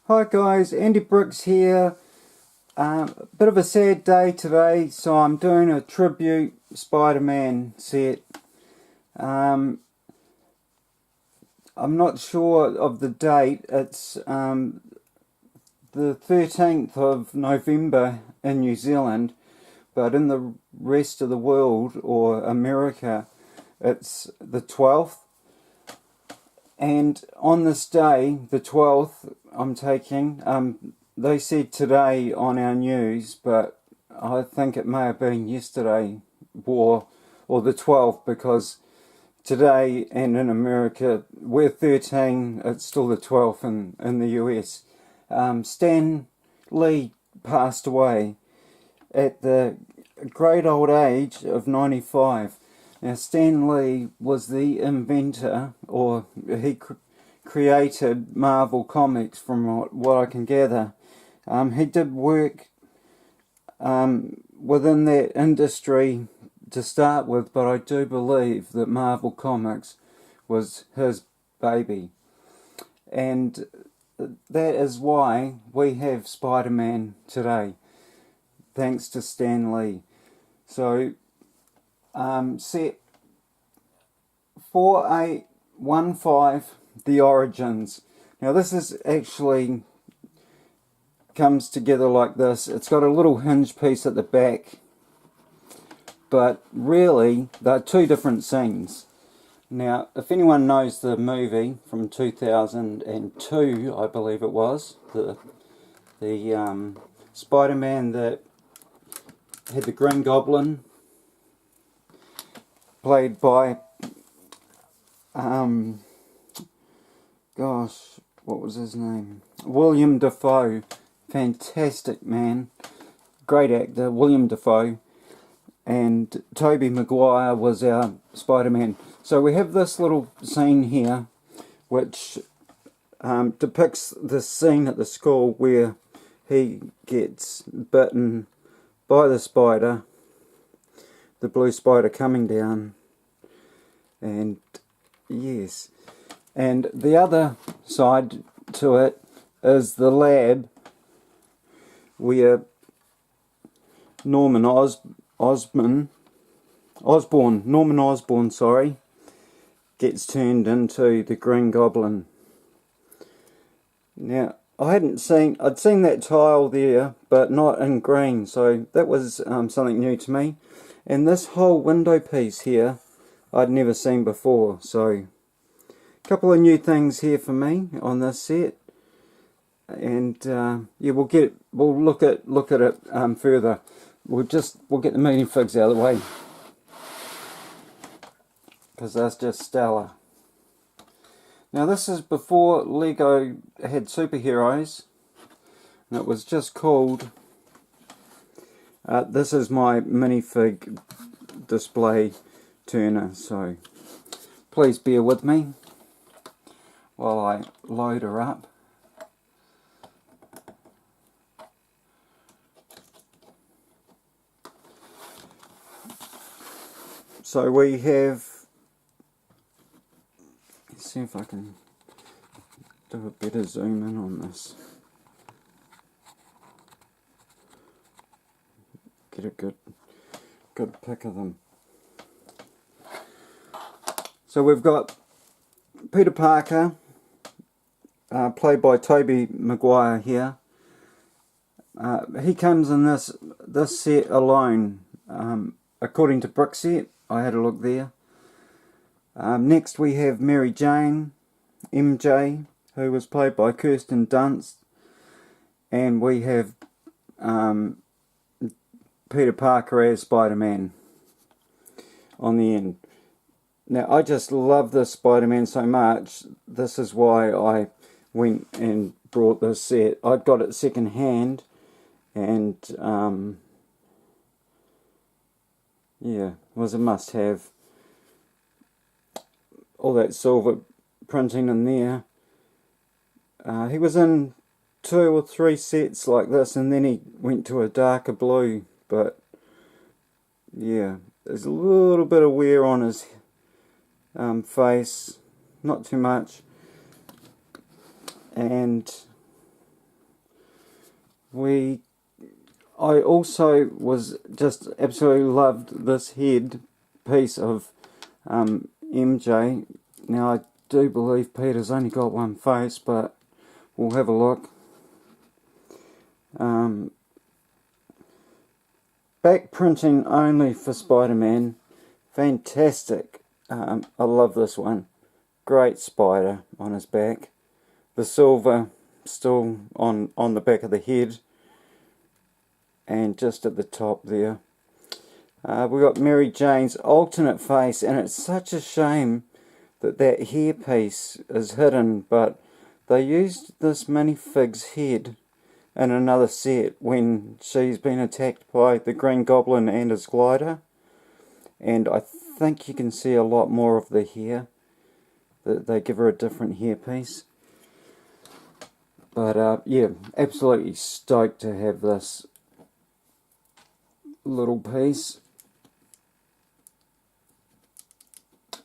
Hi guys, Andy Brooks here. Bit of a sad day today, so I'm doing a tribute Spider-Man set. I'm not sure of the date. It's the 13th of November in New Zealand, but in the rest of the world, or America, it's the 12th. And on this day, the 12th, I'm taking, they said today on our news, but I think it may have been yesterday or the 12th, because today and in America, we're 13, it's still the 12th in the US. Stan Lee passed away at the great old age of 95. Now, Stan Lee was the inventor, or he created Marvel Comics, from what I can gather. He did work within that industry to start with, but I do believe that Marvel Comics was his baby. And that is why we have Spider-Man today, thanks to Stan Lee. So, set 4815, The Origins. Now this is actually comes together like this. It's got a little hinge piece at the back, but really they're two different scenes. Now, if anyone knows the movie from 2002, I believe it was, the Spider-Man that had the Green Goblin, played by, gosh, what was his name? William Dafoe. Fantastic man. Great actor, William Dafoe. And Tobey Maguire was our Spider-Man. So we have this little scene here, which depicts the scene at the school where he gets bitten by the spider, the blue spider coming down. And yes, and the other side to it is the lab where Norman Osborn, gets turned into the Green Goblin. Now, I'd seen that tile there, but not in green, so that was something new to me. And this whole window piece here, I'd never seen before, so a couple of new things here for me on this set. And yeah, we'll look at it further. We'll get the meeting figs out of the way, because that's just stellar. Now this is before Lego had superheroes, and it was just called, this is my minifig display turner, so please bear with me while I load her up. So we have, let's see if I can do a better zoom in on this. Get a good pick of them. So we've got Peter Parker, played by Tobey Maguire here. He comes in this set alone, according to Brickset. I had a look there. Next we have Mary Jane, MJ, who was played by Kirsten Dunst. And we have Peter Parker as Spider-Man on the end. Now, I just love this Spider-Man so much. This is why I went and brought this set. I got it second hand, and yeah, it was a must-have. All that silver printing in there. He was in 2 or 3 sets like this, and then he went to a darker blue. But yeah, there's a little bit of wear on his face, not too much. And I also was just absolutely loved this head piece of MJ. Now I do believe Peter's only got one face, but we'll have a look. Back printing only for Spider-Man. Fantastic. I love this one. Great spider on his back. The silver still on the back of the head. And just at the top there. We got Mary Jane's alternate face, and it's such a shame that hairpiece is hidden, but they used this minifig's head in another set when she's been attacked by the Green Goblin and his glider, and I think you can see a lot more of the hair. They give her a different hairpiece. But yeah, absolutely stoked to have this little piece.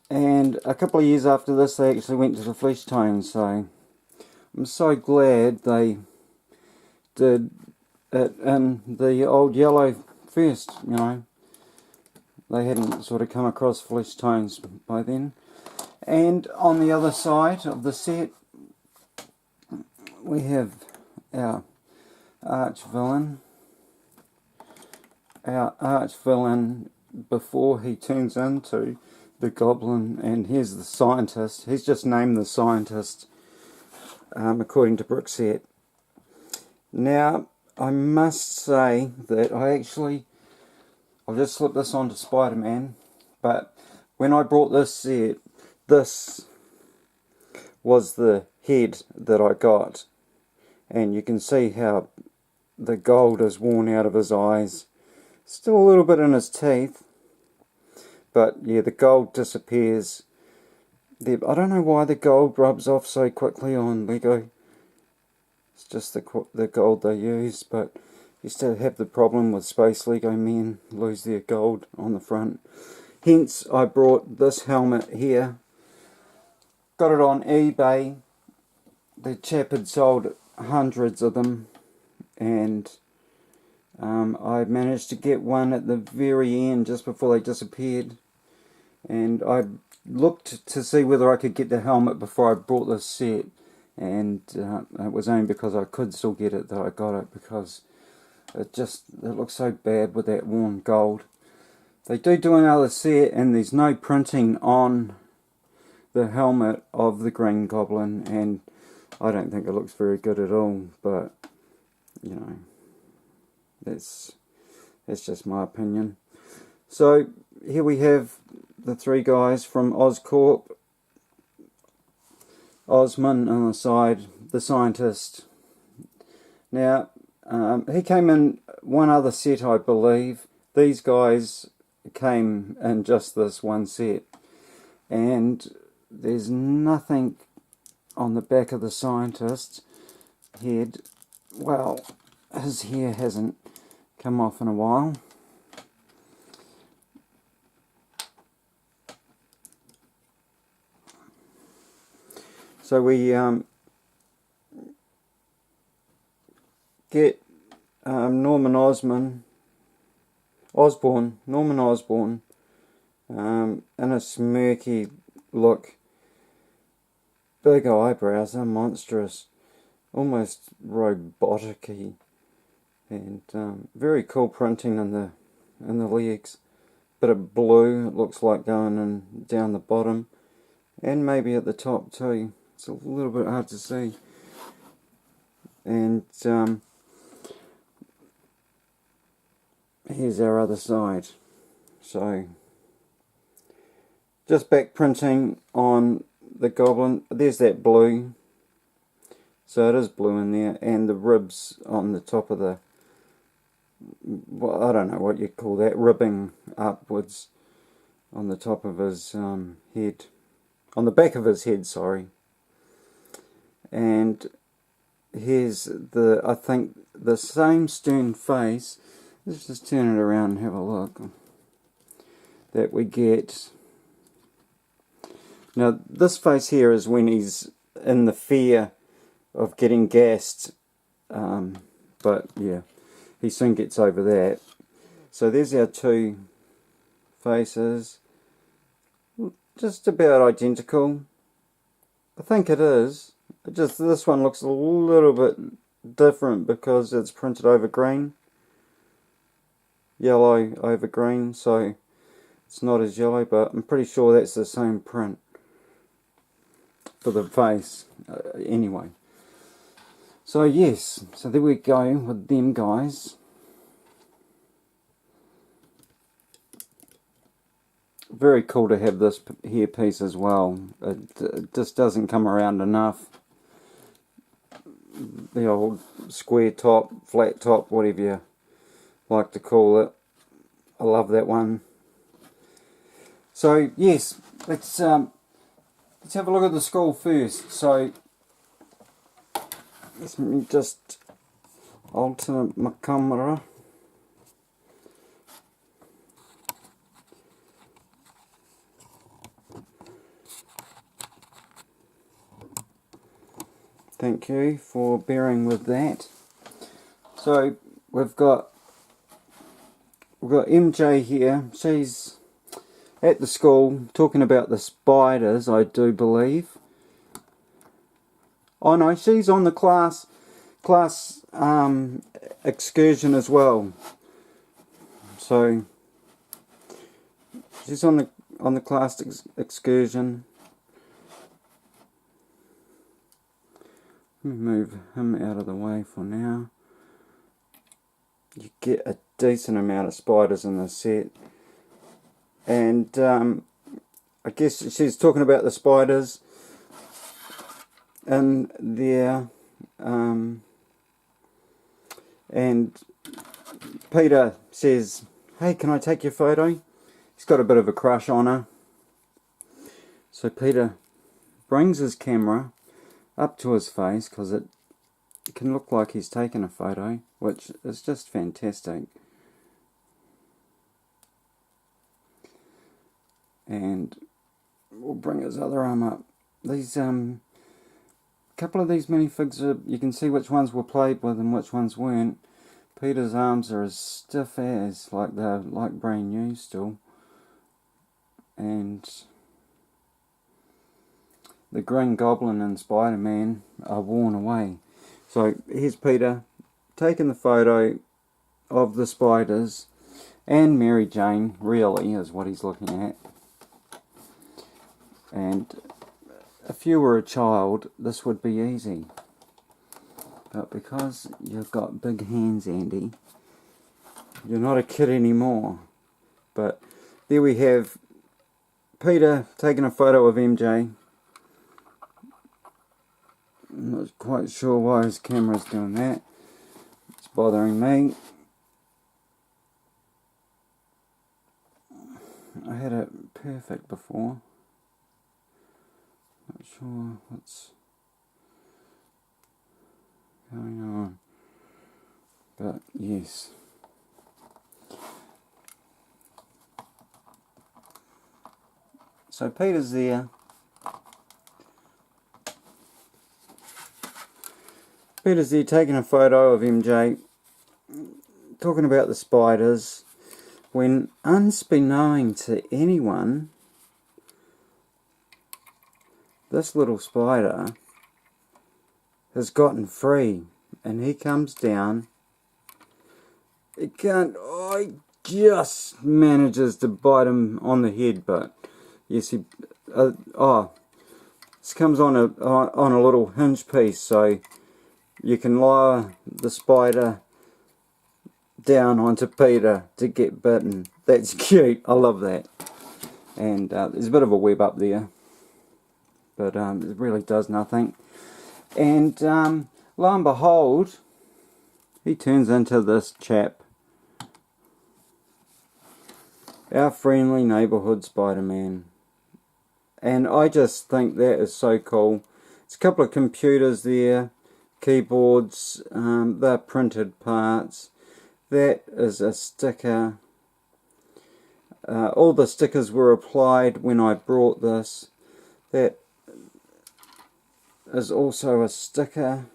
And a couple of years after this, they actually went to the flesh tone, so I'm so glad they did it in the old yellow first, you know. They hadn't sort of come across flesh tones by then. And on the other side of the set, we have our arch villain. Our arch villain before he turns into the Goblin, and here's the scientist. He's just named the scientist according to Brookset. Now, I must say that I'll just slip this onto Spider-Man, but when I brought this set, this was the head that I got, and you can see how the gold is worn out of his eyes. Still a little bit in his teeth, but yeah, the gold disappears. I don't know why the gold rubs off so quickly on Lego. It's just the gold they use, but you still have the problem with Space Lego men lose their gold on the front. Hence, I brought this helmet here. Got it on eBay. The chap had sold hundreds of them, and I managed to get one at the very end, just before they disappeared. And I looked to see whether I could get the helmet before I brought this set, and it was only because I could still get it that I got it, because it looks so bad with that worn gold. They do another set, and there's no printing on the helmet of the Green Goblin, and I don't think it looks very good at all, but you know, that's just my opinion. So here we have the three guys from Oscorp. Osman on the side, the scientist. Now, he came in one other set, I believe. These guys came in just this one set, and there's nothing on the back of the scientist's head. Well, his hair hasn't come off in a while. So we get Norman Osborn, in a smirky look. Big eyebrows are monstrous, almost robotic-y, and very cool printing in the legs. Bit of blue, it looks like going in down the bottom, and maybe at the top too. It's a little bit hard to see. And here's our other side. So just back printing on the Goblin. There's that blue. So it is blue in there, and the ribs on the top of the, well, I don't know what you call that, ribbing upwards on the top of his head, on the back of his head, sorry. And here's I think the same stern face. Let's just turn it around and have a look. That we get. Now this face here is when he's in the fear of getting gassed but yeah, he soon gets over that. So there's our two faces, just about identical. I think it is. Just this one looks a little bit different because it's printed over green, yellow over green, so it's not as yellow, but I'm pretty sure that's the same print for the face anyway. So yes, so there we go with them guys. Very cool to have this hair piece as well. It just doesn't come around enough. The old square top, flat top, whatever you like to call it. I love that one. So yes, let's have a look at the skull first. So let me just alter my camera. Thank you for bearing with that. So we've got MJ here. She's at the school talking about the spiders, I do believe. Oh no, she's on the class excursion as well. So she's on the class excursion. Let me move him out of the way for now. You get a decent amount of spiders in this set. And I guess she's talking about the spiders in there. And Peter says, "Hey, can I take your photo?" He's got a bit of a crush on her. So Peter brings his camera up to his face because it can look like he's taken a photo, which is just fantastic. And we'll bring his other arm up. These couple of these minifigs you can see which ones were played with and which ones weren't. Peter's arms are as stiff as, like they're like brand new still. And the Green Goblin and Spider-Man are worn away. So here's Peter taking the photo of the spiders, and Mary Jane really is what he's looking at. And if you were a child, this would be easy. But because you've got big hands, Andy, you're not a kid anymore. But there we have Peter taking a photo of MJ. I'm not quite sure why his camera's doing that. It's bothering me. I had it perfect before. Not sure what's going on. But yes. So Peter's there. Peter's there taking a photo of MJ, talking about the spiders, when unbeknown to anyone, this little spider has gotten free, and he comes down. It can't. Oh, he just manages to bite him on the head, but yes, he. This comes on a little hinge piece, so you can lower the spider down onto Peter to get bitten. That's cute. I love that. And there's a bit of a web up there, but it really does nothing. And lo and behold, he turns into this chap, our friendly neighbourhood Spider-Man. And I just think that is so cool. It's a couple of computers there, keyboards, they're printed parts. That is a sticker. All the stickers were applied when I brought this. That is also a sticker.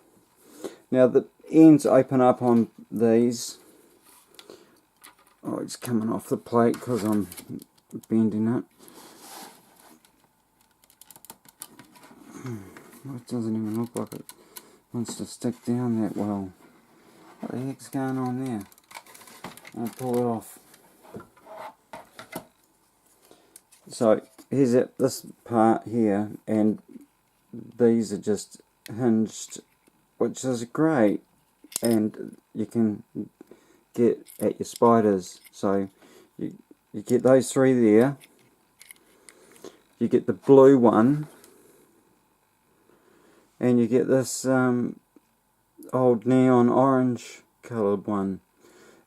Now the ends open up on these. Oh, it's coming off the plate because I'm bending it. It doesn't even look like it wants to stick down that well. What the heck's going on there? I'll pull it off. So here's this part here, and these are just hinged, which is great, and you can get at your spiders. So you get those three there. You get the blue one, and you get this old neon orange coloured one.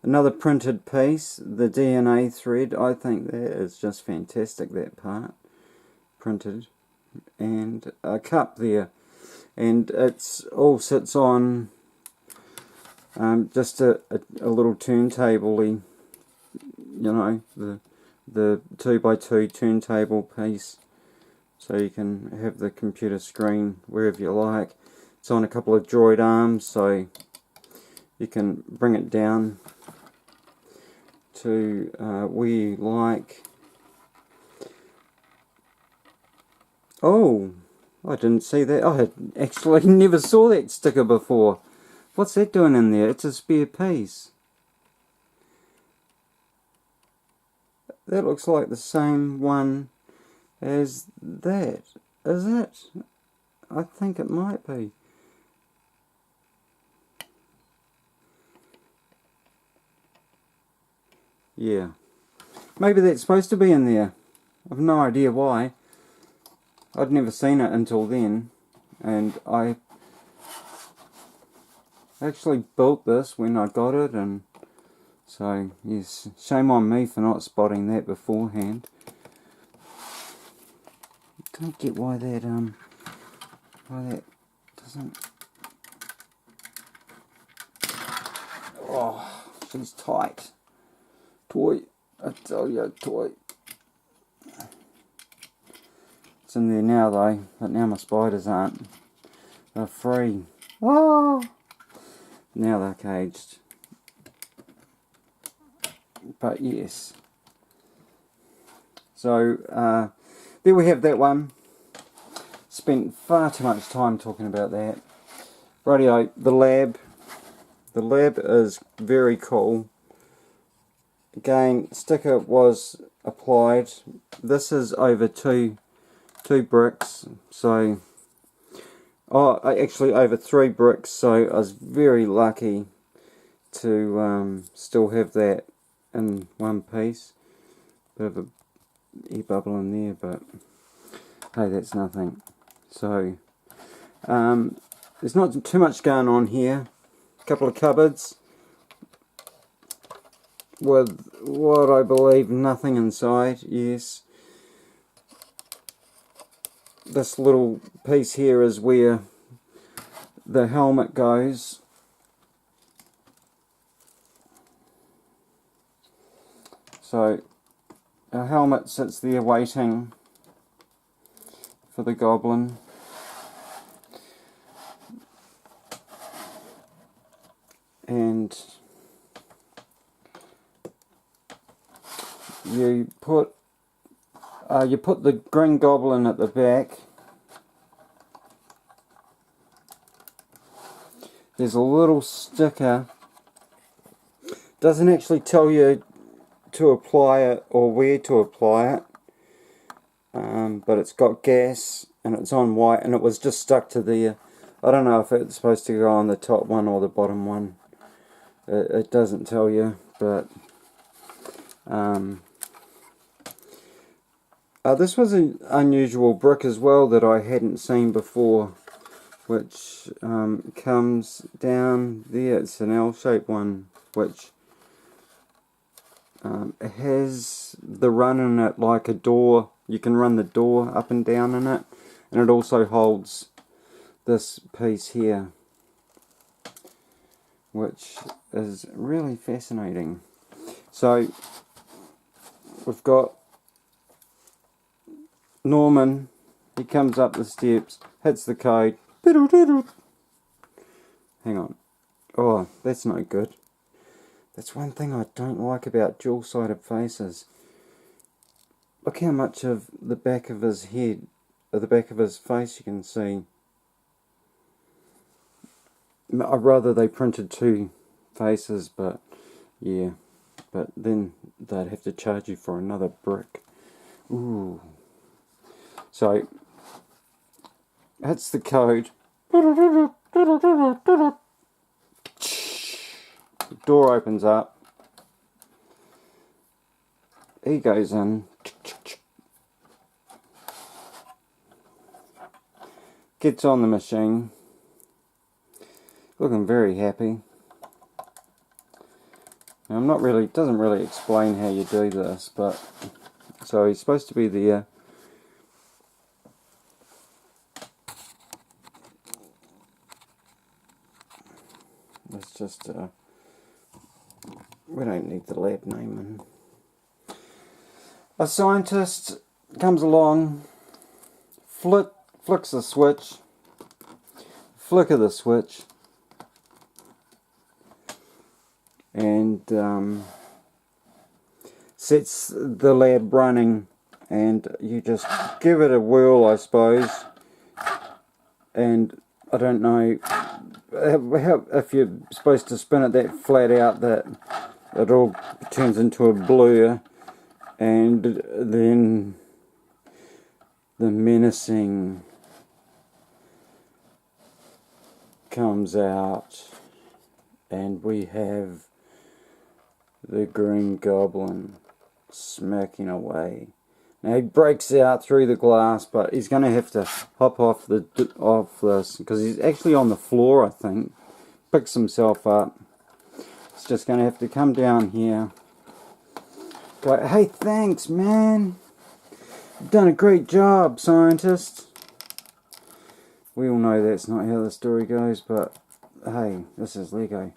Another printed piece, the DNA thread. I think that is just fantastic, that part. Printed. And a cup there. And it's all sits on just a little turntable-y, you know, the 2x2 turntable piece. So you can have the computer screen wherever you like. It's on a couple of droid arms, so you can bring it down to where you like. Oh, I didn't see that. I had actually never saw that sticker before. What's that doing in there? It's a spare piece. That looks like the same one as that. Is it? I think it might be. Yeah. Maybe that's supposed to be in there. I've no idea why. I'd never seen it until then. And I actually built this when I got it, and so yes, shame on me for not spotting that beforehand. Don't get why that doesn't. Oh, she's tight. Toy, I tell you, toy. It's in there now though, but now my spiders aren't. They're free. Oh! Now they're caged. But yes. So, there we have that one. Spent far too much time talking about that. Rightio, the lab. The lab is very cool. Again, sticker was applied. This is over two bricks, so actually over 3 bricks. So I was very lucky to still have that in one piece. Bit of a air bubble in there, but hey, that's nothing. So there's not too much going on here. A couple of cupboards with what I believe nothing inside. Yes, this little piece here is where the helmet goes. So our helmet sits there waiting for the Goblin. And you put the Green Goblin at the back. There's a little sticker. Doesn't actually tell you to apply it or where to apply it, but it's got gas and it's on white, and it was just stuck to there. I don't know if it's supposed to go on the top one or the bottom one. It doesn't tell you, but this was an unusual brick as well that I hadn't seen before, which comes down there. It's an L-shaped one, which has the run in it like a door. You can run the door up and down in it, and it also holds this piece here, which is really fascinating. So we've got Norman. He comes up the steps, hits the code. Hang on. Oh, that's no good. That's one thing I don't like about dual-sided faces. Look how much of the back of his head, or the back of his face you can see. I'd rather they printed two faces, but yeah. But then they'd have to charge you for another brick. Ooh. So, that's the code. The door opens up. He goes in. Gets on the machine. Looking very happy. Now, I'm not really, it doesn't really explain how you do this, but so he's supposed to be there. Let's just, we don't need the lab name in. A scientist comes along, flicks the switch, flick of the switch, and sets the lab running, and you just give it a whirl, I suppose, and I don't know if you're supposed to spin it that flat out that it all turns into a blur, and then the menacing comes out, and we have the Green Goblin smacking away. Now he breaks out through the glass, but he's going to have to hop off this because he's actually on the floor, I think. Picks himself up. He's just going to have to come down here. Go, hey, thanks, man. You've done a great job, scientist. We all know that's not how the story goes, but hey, this is Lego.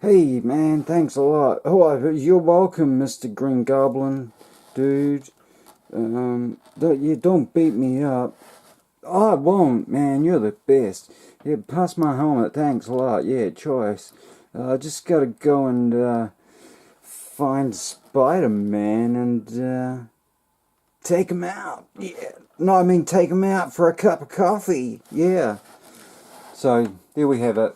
Hey, man, thanks a lot. Oh, you're welcome, Mr. Green Goblin, dude. Don't beat me up. Oh, I won't, man. You're the best. Yeah, pass my helmet. Thanks a lot. Yeah, choice. Just gotta go and find Spider-Man and take him out. Yeah. No, I mean take him out for a cup of coffee. Yeah. So there we have it.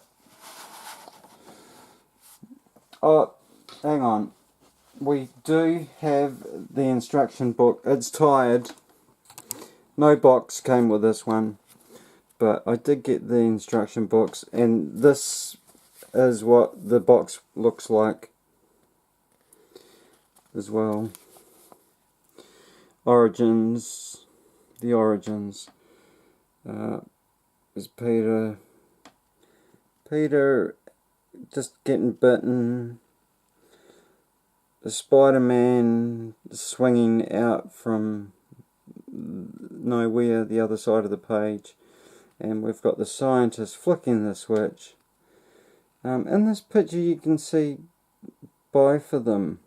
Oh, hang on. We do have the instruction book. It's tired. No box came with this one, but I did get the instruction books, and this is what the box looks like as well. Origins. The origins. Is Peter just getting bitten. The Spider-Man swinging out from nowhere, the other side of the page, and we've got the scientist flicking the switch. In this picture you can see both of them,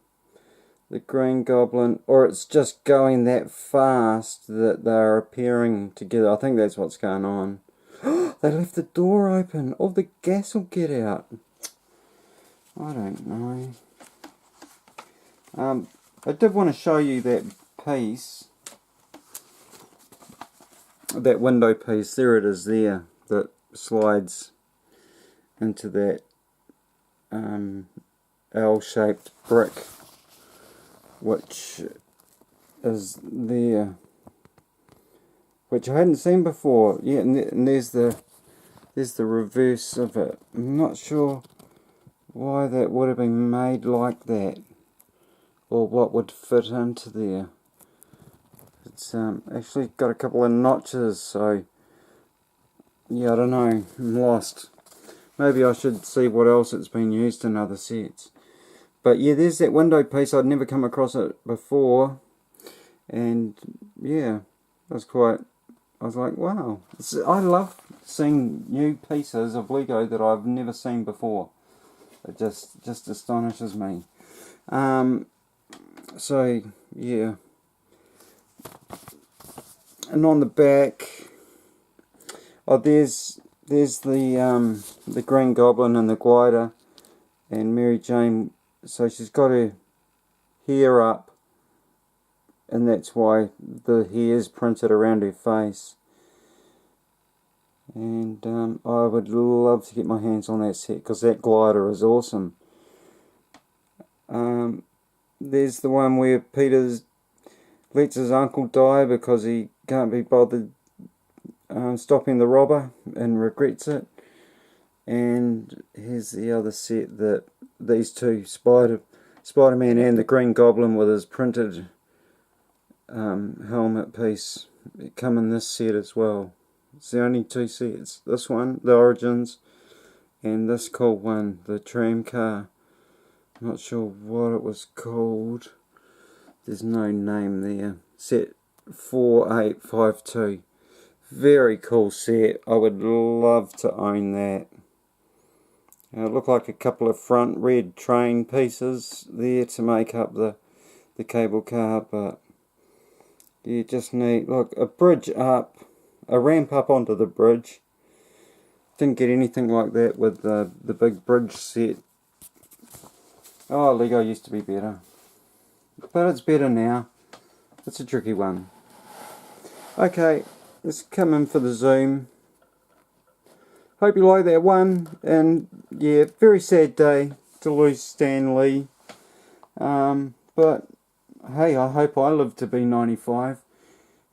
the Green Goblin, or it's just going that fast that they're appearing together. I think that's what's going on. They left the door open. All the gas will get out. I don't know. I did want to show you that piece, that window piece. There it is there, that slides into that L-shaped brick, which is there, which I hadn't seen before. Yeah, and there's the reverse of it. I'm not sure why that would have been made like that, or what would fit into there. It's actually got a couple of notches, so yeah, I don't know, I'm lost. Maybe I should see what else it's been used in other sets. But yeah, there's that window piece. I'd never come across it before, and yeah, I was like, wow. I love seeing new pieces of Lego that I've never seen before. It just astonishes me. So yeah, and on the back, oh, there's the Green Goblin and the glider. and Mary Jane, so she's got her hair up, and that's why the hair's printed around her face. And I would love to get my hands on that set, because that glider is awesome. There's the one where Peter lets his uncle die because he can't be bothered stopping the robber and regrets it. And here's the other set that these two, Spider-Man and the Green Goblin with his printed helmet piece, come in this set as well. It's the only two sets. This one, the Origins, and this cool one, the tram car. Not sure what it was called. There's no name there. Set 4852. Very cool set. I would love to own that. It looked like a couple of front red train pieces there to make up the cable car, but you just need, look, a bridge up, a ramp up onto the bridge. Didn't get anything like that with the big bridge set. Oh, Lego used to be better, but it's better now. It's a tricky one. Okay, let's come in for the zoom. Hope you like that one, and yeah, very sad day to lose Stan Lee. But hey, I hope I live to be 95.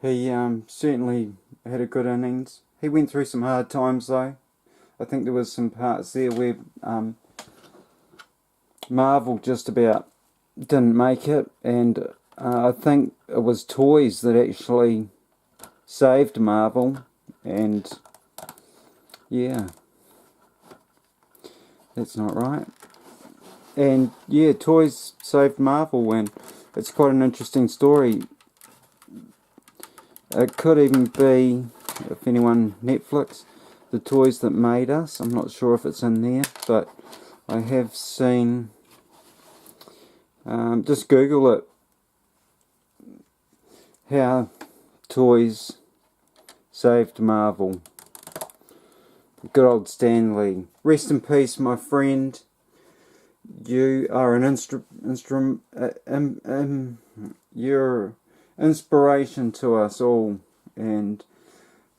He certainly had a good innings. He went through some hard times though. I think there was some parts there where Marvel just about didn't make it, and I think it was toys that actually saved Marvel, and yeah, that's not right. And yeah, toys saved Marvel, and it's quite an interesting story. It could even be, if anyone, Netflix, The Toys That Made Us. I'm not sure if it's in there, but I have seen, just Google it, how toys saved Marvel. Good old Stan Lee. Rest in peace, my friend. You are an you're inspiration to us all, and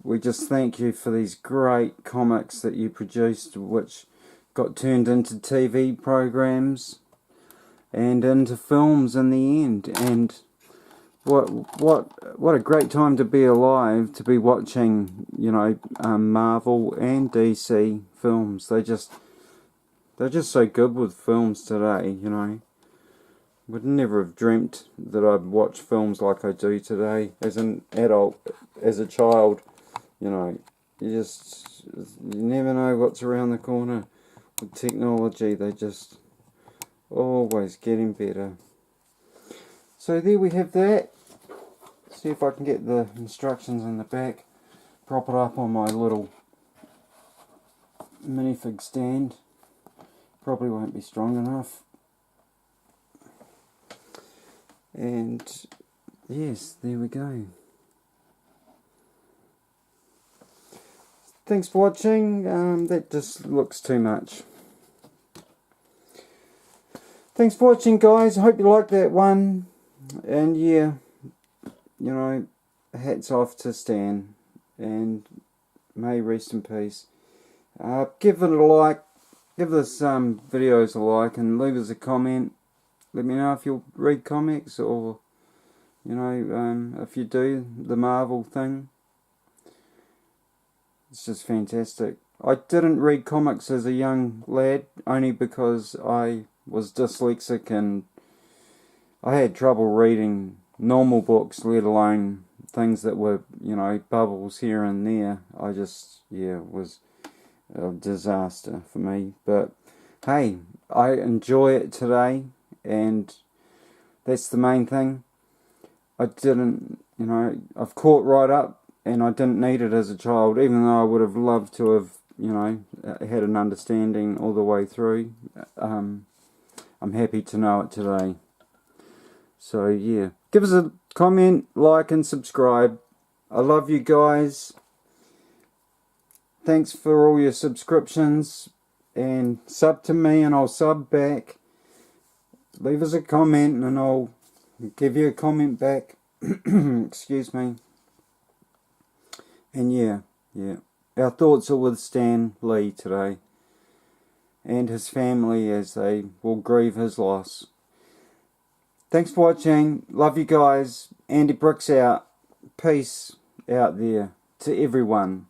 we just thank you for these great comics that you produced, which got turned into TV programs and into films in the end. And what a great time to be alive, to be watching, you know, Marvel and DC films. They're just so good with films today, you know. Would never have dreamt that I'd watch films like I do today as an adult, as a child. You know, you never know what's around the corner with technology. They just always getting better. So there we have that. See if I can get the instructions in the back. Prop it up on my little minifig stand. Probably won't be strong enough. And yes, there we go. Thanks for watching. That just looks too much. Thanks for watching, guys. I hope you liked that one. And yeah, you know, hats off to Stan, and may rest in peace. Give it a like, give this videos a like, and leave us a comment. Let me know if you'll read comics, or you know, if you do the Marvel thing. It's just fantastic. I didn't read comics as a young lad, only because I was dyslexic and I had trouble reading normal books, let alone things that were, you know, bubbles here and there. I just, yeah, it was a disaster for me. But hey, I enjoy it today, and that's the main thing. I didn't, you know, I've caught right up, and I didn't need it as a child, even though I would have loved to have, you know, had an understanding all the way through. I'm happy to know it today. So yeah, give us a comment, like and subscribe. I love you guys. Thanks for all your subscriptions. and sub to me and I'll sub back. Leave us a comment and I'll give you a comment back. Excuse me. And yeah. Our thoughts are with Stan Lee today and his family as they will grieve his loss. Thanks for watching. Love you guys. Andy Bricks out. Peace out there to everyone.